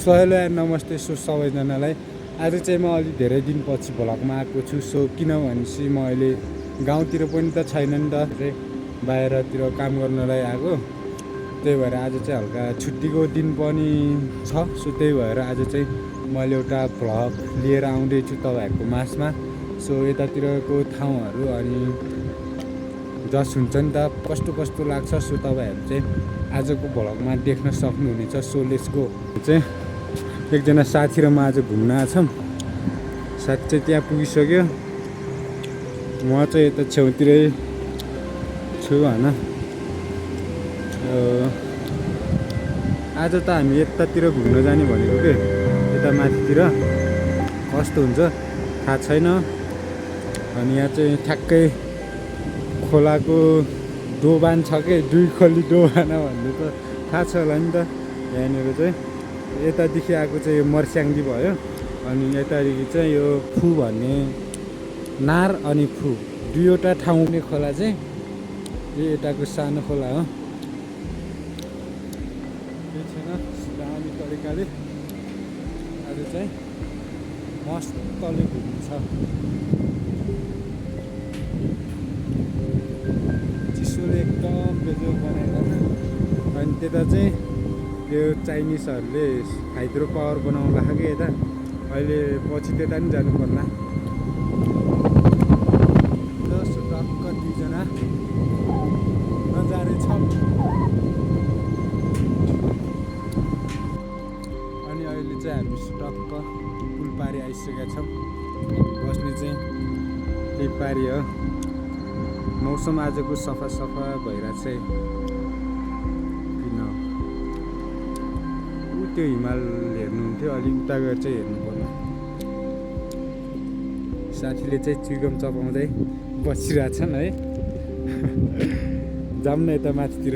So hello and नमस्ते so सबैजनालाई। आज चाहिँ म अलि धेरै दिनपछि भ्लगमा आएको छु। सो किनभनेपछि म अहिले गाउँतिर पनि त छैन नि त, चाहिँ बाहिरतिर काम गर्नलाई आएको। त्यही भएर आज चाहिँ हल्का छुट्टीको दिन पनि छ। सो त्यही भएर आज चाहिँ मैले एउटा भ्लग लिएर आउँदैछु तपाईँहरूको माझमा। सो यतातिरको ठाउँहरू अनि जस हुन्छ नि त, कस्तो कस्तो लाग्छ, सो तपाईँहरू चाहिँ आजको भ्लगमा देख्न सक्नुहुनेछ। So let's go. चाहिँ एकजना साथी र म आज घुम्न आछौँ। साथी चाहिँ त्यहाँ पुगिसक्यो, म चाहिँ यता छेउतिरै छु होइन। आज त हामी यतातिर घुम्न जाने भनेको के, यता माथितिर कस्तो हुन्छ थाहा छैन। अनि यहाँ चाहिँ ठ्याक्कै खोलाको दोबान छ कि, दुई खोली दोबाना भन्ने त थाहा छ होला नि त। यहाँनिर चाहिँ यतादेखि आएको चाहिँ यो मर्स्याङ्दी भयो, अनि यतादेखि चाहिँ यो फु भन्ने नार अनि फु दुईवटा ठाउँले खोला चाहिँ यो यताको सानो खोला हो। केही छैन, दामी तरिकाले आज चाहिँ मस्तले घुम्छ। चिसोले एकदम बेजोग बनाएर, अनि त्यता चाहिँ त्यो चाइनिजहरूले हाइड्रो पावर बनाउनु लाग्यो कि यता। अहिले पछि त्यता पनि जानु पर्ला। जस्तो टक्क दुईजना नजारे छ। अनि अहिले चाहिँ हामी टक्क पुल पारी आइसकेका छौँ। बस्ने चाहिँ त्यही पारी हो। मौसम आजको सफा सफा भइरहेको छ। किन त्यो हिमाल हेर्नुहुन्थ्यो, अलिक उता गएर चाहिँ हेर्नु पर्ने। साथीले चाहिँ चुइगम चपाउँदै बसिरहेछन् है। जाऊँ न यता माथितिर।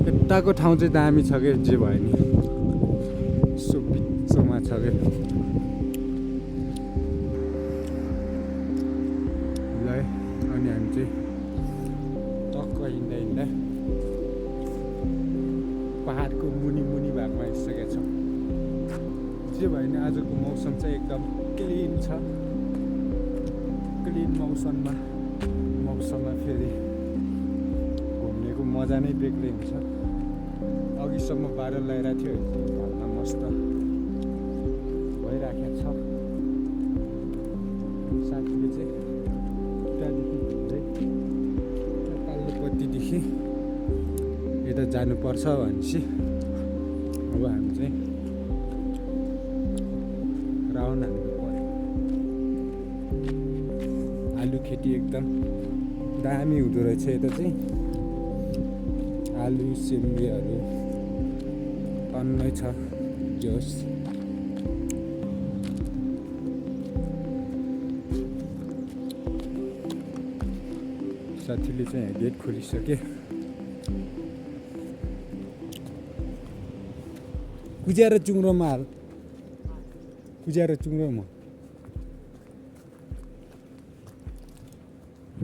यताको ठाउँ चाहिँ दामी छ क्या, जे भयो नि सो बिचमा छ क्या। ल अनि हामी चाहिँ टक्क हिँड्दा हिँड्दा पहाडको मुनि मुनि भागमा आइसकेका छौँ। जे भयो नि आजको मौसम चाहिँ एकदम क्लिन छ। क्लिन मौसममा फेरि घुम्नेको मजा नै बेग्लै हुन्छ। अघिसम्म बादल लगाइरहेको थियो, घरमा मस्त भइराखेको छ। साथीले चाहिँ त्यहाँदेखि घुम्दै पल्लोपट्टिदेखि यता जानुपर्छ भनेपछि अब हामी चाहिँ राउन्ड हान्नु पर्यो। आलु खेती एकदम दामी हुँदो रहेछ यता चाहिँ। आलु सिमीहरू टन्नै छ जोस्। साथीले चाहिँ गेट खोलिसके। कुज्याएर चुङ्रोमा हाल, कुज्याएर चुङ्रोमा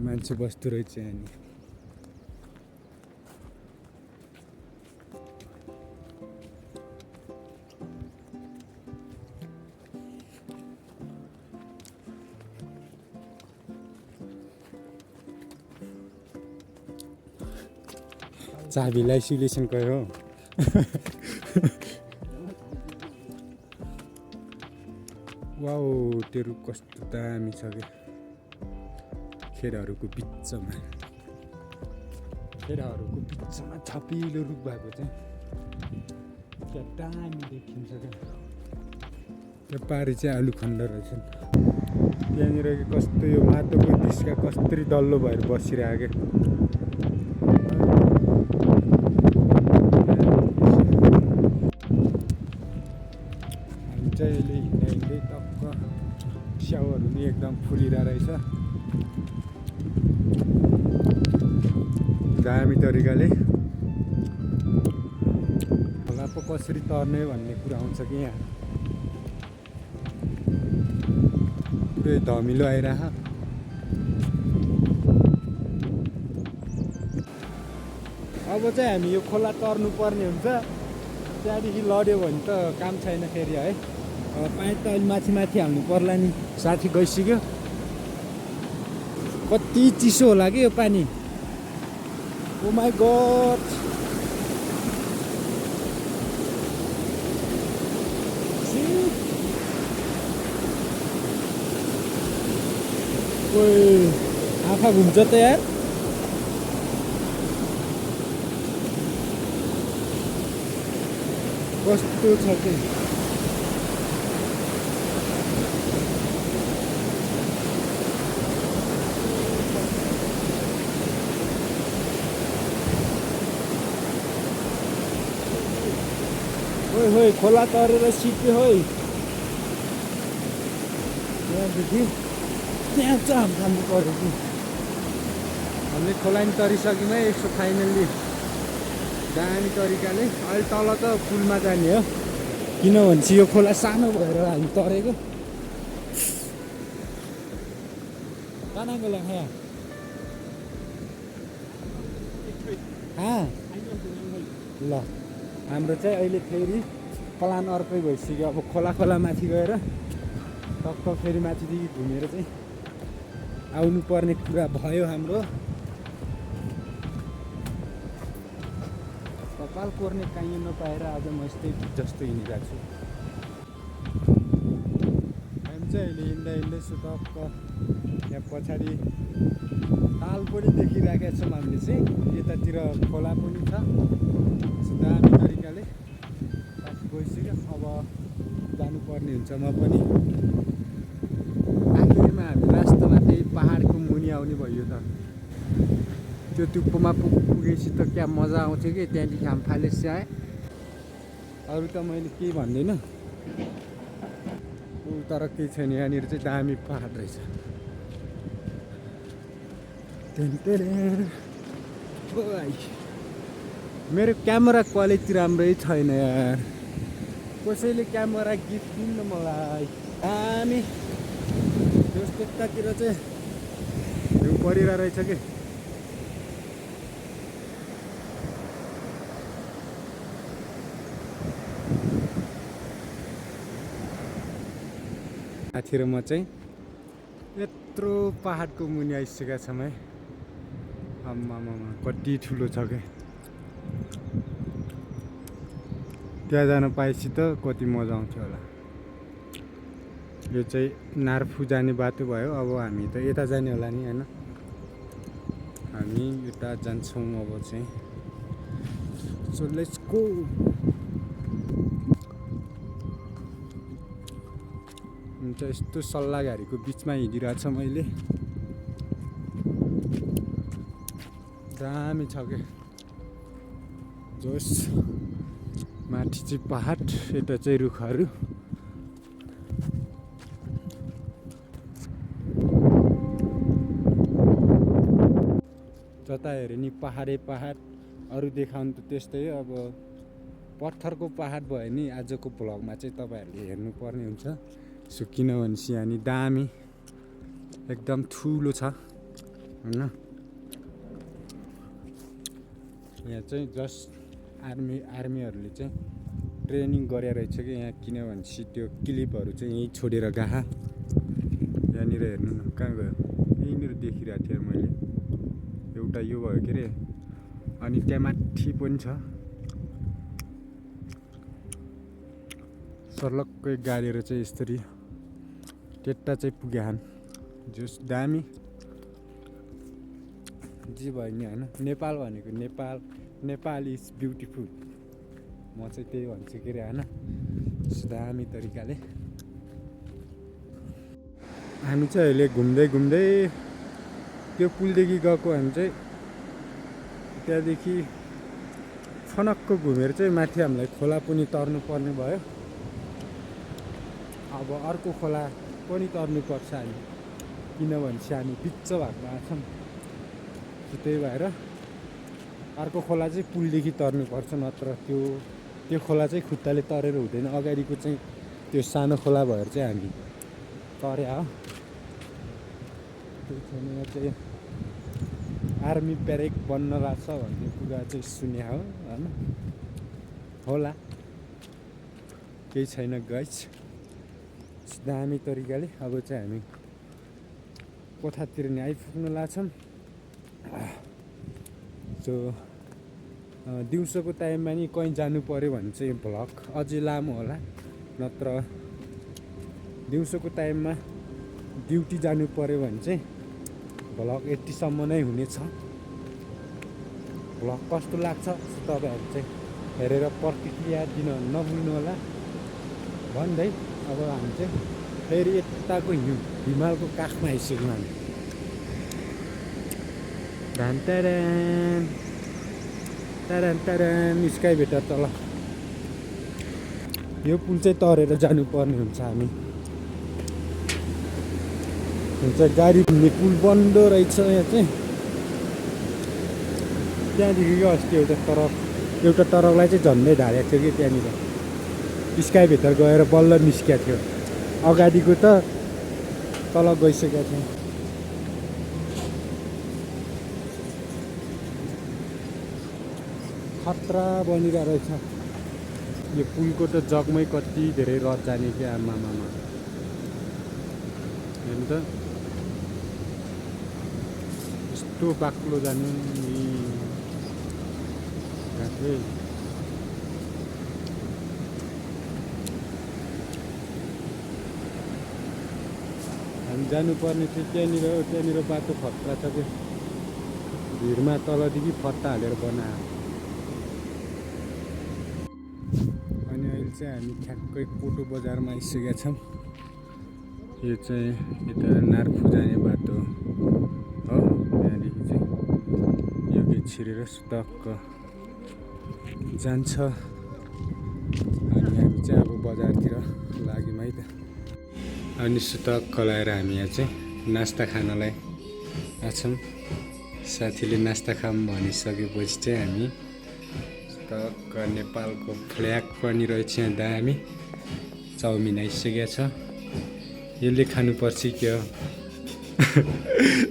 मान्छे बस्दो रहेछ अनि चाबीलाई सिलेसन गयो। वाउ, त्यो रुख कस्तो दामी छ क्या। खेरहरूको बिचमा छपिलो रुख भएको चाहिँ त्यहाँ दामी देखिन्छ क्या। त्यो पारी चाहिँ आलु खण्ड रहेछन्। त्यहाँनिर कस्तो यो माटोको ढिस्का कस्तरी डल्लो भएर बसिरहेको क्या। चाहिँ अहिले हिँड्दै टक्क स्याउहरू नि एकदम फुलिरहेको रहेछ दामी तरिकाले। खोला पो कसरी तर्ने भन्ने कुरा आउँछ कि यहाँ। पुरै धमिलो आइरह। अब चाहिँ हामी यो खोला तर्नु पर्ने हुन्छ त्यहाँदेखि लड्यो भने त काम छैन फेरि है पाइप त अहिले माथि माथि हाल्नु पर्ला नि साथी गइसक्यो कति चिसो होला कि यो पानी ओ माई गड आँखा घुम्छ त यार कस्तो छ कि होइ होइ खोला तरेर सिक्यो होइ त्यहाँदेखि त्यहाँ चाहिँ हामी पऱ्यो कि हामीले खोला नि तरिसक्यौँ है यसो फाइनल्ली दामी तरिकाले अहिले तल त पुलमा जाने हो किनभने चाहिँ यो खोला सानो भएर हामी तरेको कहाँको लगा ल हाम्रो चाहिँ अहिले फेरि प्लान अर्कै भइसक्यो अब खोला माथि गएर टक्क फेरि माथिदेखि घुमेर चाहिँ आउनु पर्ने कुरा भयो हाम्रो कपाल कोर्ने काहीँ नपाएर आज म यस्तै जस्तो हिँडिरहेको छु हामी चाहिँ अहिले हिँड्दैछु टक्क यहाँ पछाडि ताल पनि देखिरहेका छौँ हामीले चाहिँ यतातिर खोला पनि छ दामी तरिकाले माथि गइसक्यो अब जानुपर्ने हुन्छ म पनि आखिरमा हामी रास्तामा त्यही पहाडको मुनि आउने भयो त त्यो टुप्पोमा पुगेपछि त क्या मजा आउँथ्यो कि त्यहाँदेखि हामी फालेसी आएँ अरू त मैले केही भन्दिनँ तर केही छैन यहाँनिर चाहिँ दामी पहाड रहेछ मेरो क्यामेरा क्वालिटी राम्रै छैन यार कसैले क्यामेरा गिफ्ट दिनु मलाई दामी त्यतातिर चाहिँ हिउँ परिरहेको रहेछ कि माथि र म चाहिँ यत्रो पहाडको मुनि आइसकेका छौँ है आम्मामा कति ठुलो छ क्या त्यहाँ जान पाएपछि त कति मजा आउँथ्यो होला यो चाहिँ नार्फु जाने बाटो भयो अब हामी त यता जाने होला नि होइन हामी यता जान्छौँ अब चाहिँ सो लेट्स गो हुन्छ यस्तो सल्लाहघारीको बिचमा हिँडिरहेछ मैले दामी छ क्या जोस माथि चाहिँ पहाड यता चाहिँ रुखहरू जता हेऱ्यो नि पहाडै पहाड अरू देखाउनु त त्यस्तै हो अब पत्थरको पहाड भयो नि आजको भ्लगमा चाहिँ तपाईँहरूले हेर्नुपर्ने हुन्छ सो किनभने चाहिँ यहाँ दामी एकदम ठुलो छ होइन यहाँ चाहिँ जस्ट आर्मीहरूले चाहिँ ट्रेनिङ गरे रहेछ कि यहाँ किनभने चाहिँ त्यो क्लिपहरू चाहिँ यहीँ छोडेर गएको यहाँनिर हेर्नु न कहाँ गयो यहीँनिर देखिरहेको थिएँ मैले एउटा यो भयो के अरे अनि त्यहाँ माथि पनि छ सर्लक्कै गाडेर चाहिँ यसरी टेट्टा चाहिँ पुग्याहान जस दामी जे भयो नि होइन नेपाल भनेको नेपाल इज ब्युटिफुल म चाहिँ त्यही भन्छु के अरे होइन दामी तरिकाले हामी चाहिँ अहिले घुम्दै त्यो पुलदेखि गएको हामी चाहिँ त्यहाँदेखि फनक्क घुमेर चाहिँ माथि हामीलाई खोला पनि तर्नु पर्ने भयो अब अर्को खोला पनि तर्नुपर्छ हामी किनभने चाहिँ हामी बिच्च भएको आछौँ त्यही भएर अर्को खोला चाहिँ पुलदेखि तर्नुपर्छ नत्र त्यो खोला चाहिँ खुट्टाले तरेर हुँदैन अगाडिको चाहिँ त्यो सानो खोला भएर चाहिँ हामी तरे हो त्यही छैन यहाँ चाहिँ आर्मी ब्यारेक बन्न लाग्छ भन्ने कुरा चाहिँ सुने हो होइन होला केही छैन गाइस दामी तरिकाले अब चाहिँ हामी कोठातिर नि आइपुग्न लाग्छौँ सो दिउँसोको टाइममा नि कहीँ जानु पऱ्यो भने चाहिँ भ्लग अझै लामो होला नत्र दिउँसोको टाइममा ड्युटी जानु पऱ्यो भने चाहिँ भ्लग यतिसम्म नै हुनेछ भ्लग कस्तो लाग्छ तपाईँहरू चाहिँ हेरेर प्रतिक्रिया दिन नभुल्नु होला भन्दै अब हामी चाहिँ फेरि यताको हिमालको काखमा आइसक्यौँ हामी टारान स्काई भेटर तल यो पुल चाहिँ तरेर जानुपर्ने हुन्छ हामी हुन्छ गाडी घुम्ने पुल बन्द रहेछ यहाँ चाहिँ त्यहाँदेखिको अस्ति एउटा टरकलाई चाहिँ झन्डै ढालेको थियो कि त्यहाँनिर स्काई भित्र गएर बल्ल निस्किएको थियो अगाडिको त तल गइसकेको थियो खतरा बनिरहेको रहेछ यो पुलको त जगमै कति धेरै रड जाने क्या आमामा हेर्नु त यस्तो बाक्लो जानु हामी जानुपर्ने चाहिँ त्यहाँनिर बाटो खतरा छ क्या भिडमा तलदेखि फट्टा हालेर बनायो अनि अहिले चाहिँ हामी ठ्याक्कै कोटो बजारमा आइसकेका छौँ यो चाहिँ यता नार्फु जाने बाटो हो त्यहाँदेखि चाहिँ यो गेट छिरेर सुतक्क जान्छ अनि हामी चाहिँ अब बजारतिर लाग्यौँ है त अनि सुतक्क लगाएर हामी यहाँ चाहिँ नास्ता खानलाई आछौँ साथीले नास्ता खाऊँ भनिसकेपछि चाहिँ हामी सुतक्क नेपालको फ्ल्याग पनि रहेछ यहाँ दामी चाउमिन आइसकेको छ यसले खानुपर्छ के हो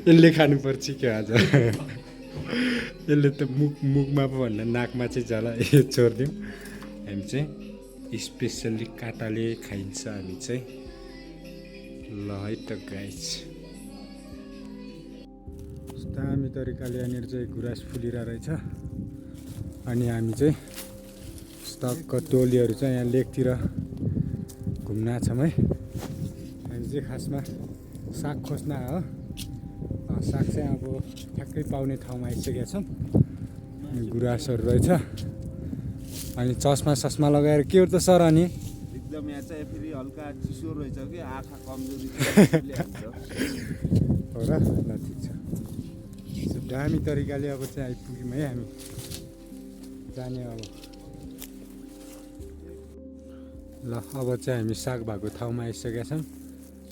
यसले खानुपर्छ के आज यसले त मुखमा पो भन्दा नाकमा चाहिँ जाला यो छोडिदिउँ हामी चाहिँ स्पेसल्ली काँटाले खाइन्छ हामी चाहिँ ल है त गाइस दामी तरिकाले यहाँनिर चाहिँ गुराँस फुलिरहेको रहेछ अनि हामी चाहिँ स्टकको टोलीहरू चाहिँ यहाँ लेकतिर घुम्न छौँ है हामी चाहिँ खासमा साग खोज्न हो साग चाहिँ अब ठ्याक्कै पाउने ठाउँमा आइसकेका छौँ गुराँसहरू रहेछ अनि चस्मा लगाएर के हो त सर अनि एकदम यहाँ चाहिँ फेरि हल्का चिसो रहेछ कि आँखा कमजोरी हो र ल ठिक छ दामी तरिकाले अब चाहिँ आइपुग्यौँ है हामी जाने अब ल अब चाहिँ हामी साग भएको ठाउँमा आइसकेका छौँ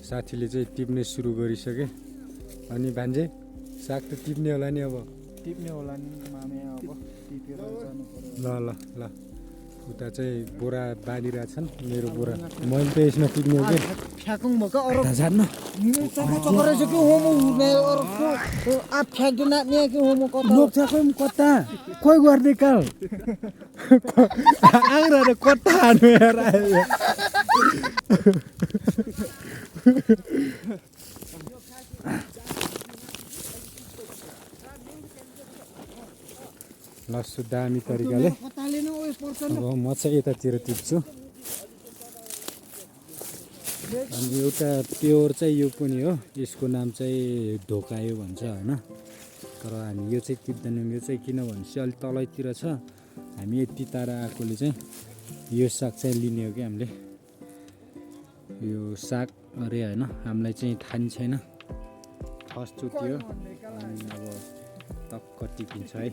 साथीले चाहिँ टिप्ने सुरु गरिसके अनि भान्जे साग त टिप्ने होला नि अब टिप्ने होला नि मामे अब टिपेर जानु पर्यो ल ल ल उता चाहिँ बोरा बाँधिरहेछन् मेरो बोरा मैले त यसमा टिप्ने हो कि फ्याँकौँ भएको अरू जान्न चक्कर कि होमो उड्ने अरूको आप फ्याँक्दैन यहाँ कि होमो कता लोक छ कता खोइ गर्ने काल आएर कता हानु यार आयो लस्सु दामी तरिकाले अब म चाहिँ यतातिर टिप्छु अनि एउटा प्योर चाहिँ यो पनि हो यसको नाम चाहिँ ढोकायो भन्छ होइन तर हामी यो चाहिँ टिप्दैनौँ यो चाहिँ किन भनेपछि अलिक तलैतिर छ हामी यति टाढा आएकोले चाहिँ यो साग चाहिँ लिने हो कि हामीले यो साग अरे होइन हामीलाई चाहिँ थाहा नि छैन फर्स्ट चोटि हो अनि अब टक्क टिपिन्छ है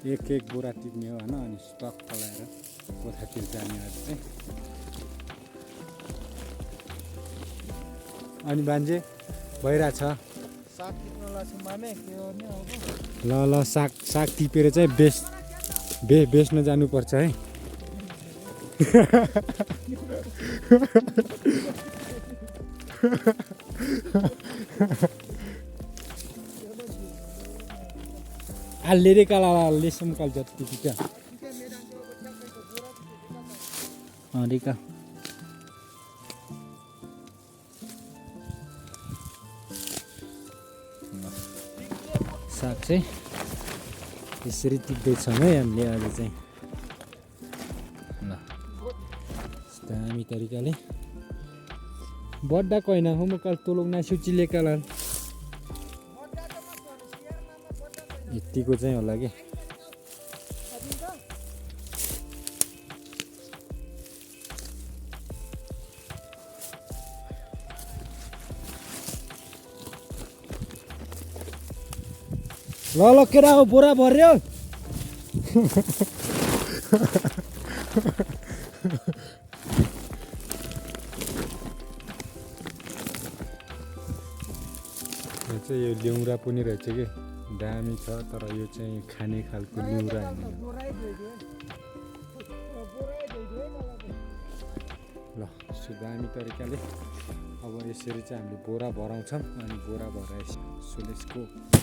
एक बोरा टिप्ने हो होइन अनि स्टक लगाएर कोठातिर जाने चाहिँ अनि बान्छे भइरहेछ साग टिप्नलाई चाहिँ मामे के गर्ने अब ल साग टिपेर चाहिँ बेच्न जानुपर्छ है आल्लेरे कालाले समकाल जत्ति क्या रिका साग चाहिँ यसरी टिप्दैछौँ है हामीले अहिले चाहिँ ल दामी तरिकाले बड्डा कोइना हो मकाल तोलोग नासु चिले कालाल यतिको चाहिँ होला कि ल ल केरा हो बोरा भर्यो यो ल्याउरा पनि रहेछ कि दामी छ तर यो चाहिँ खाने खालको ल्याउरा हैन ल सो दामी तरिकाले अब यसरी चाहिँ हामीले बोरा भराउँछौँ अनि बोरा भराएपछि सो लेट्स गो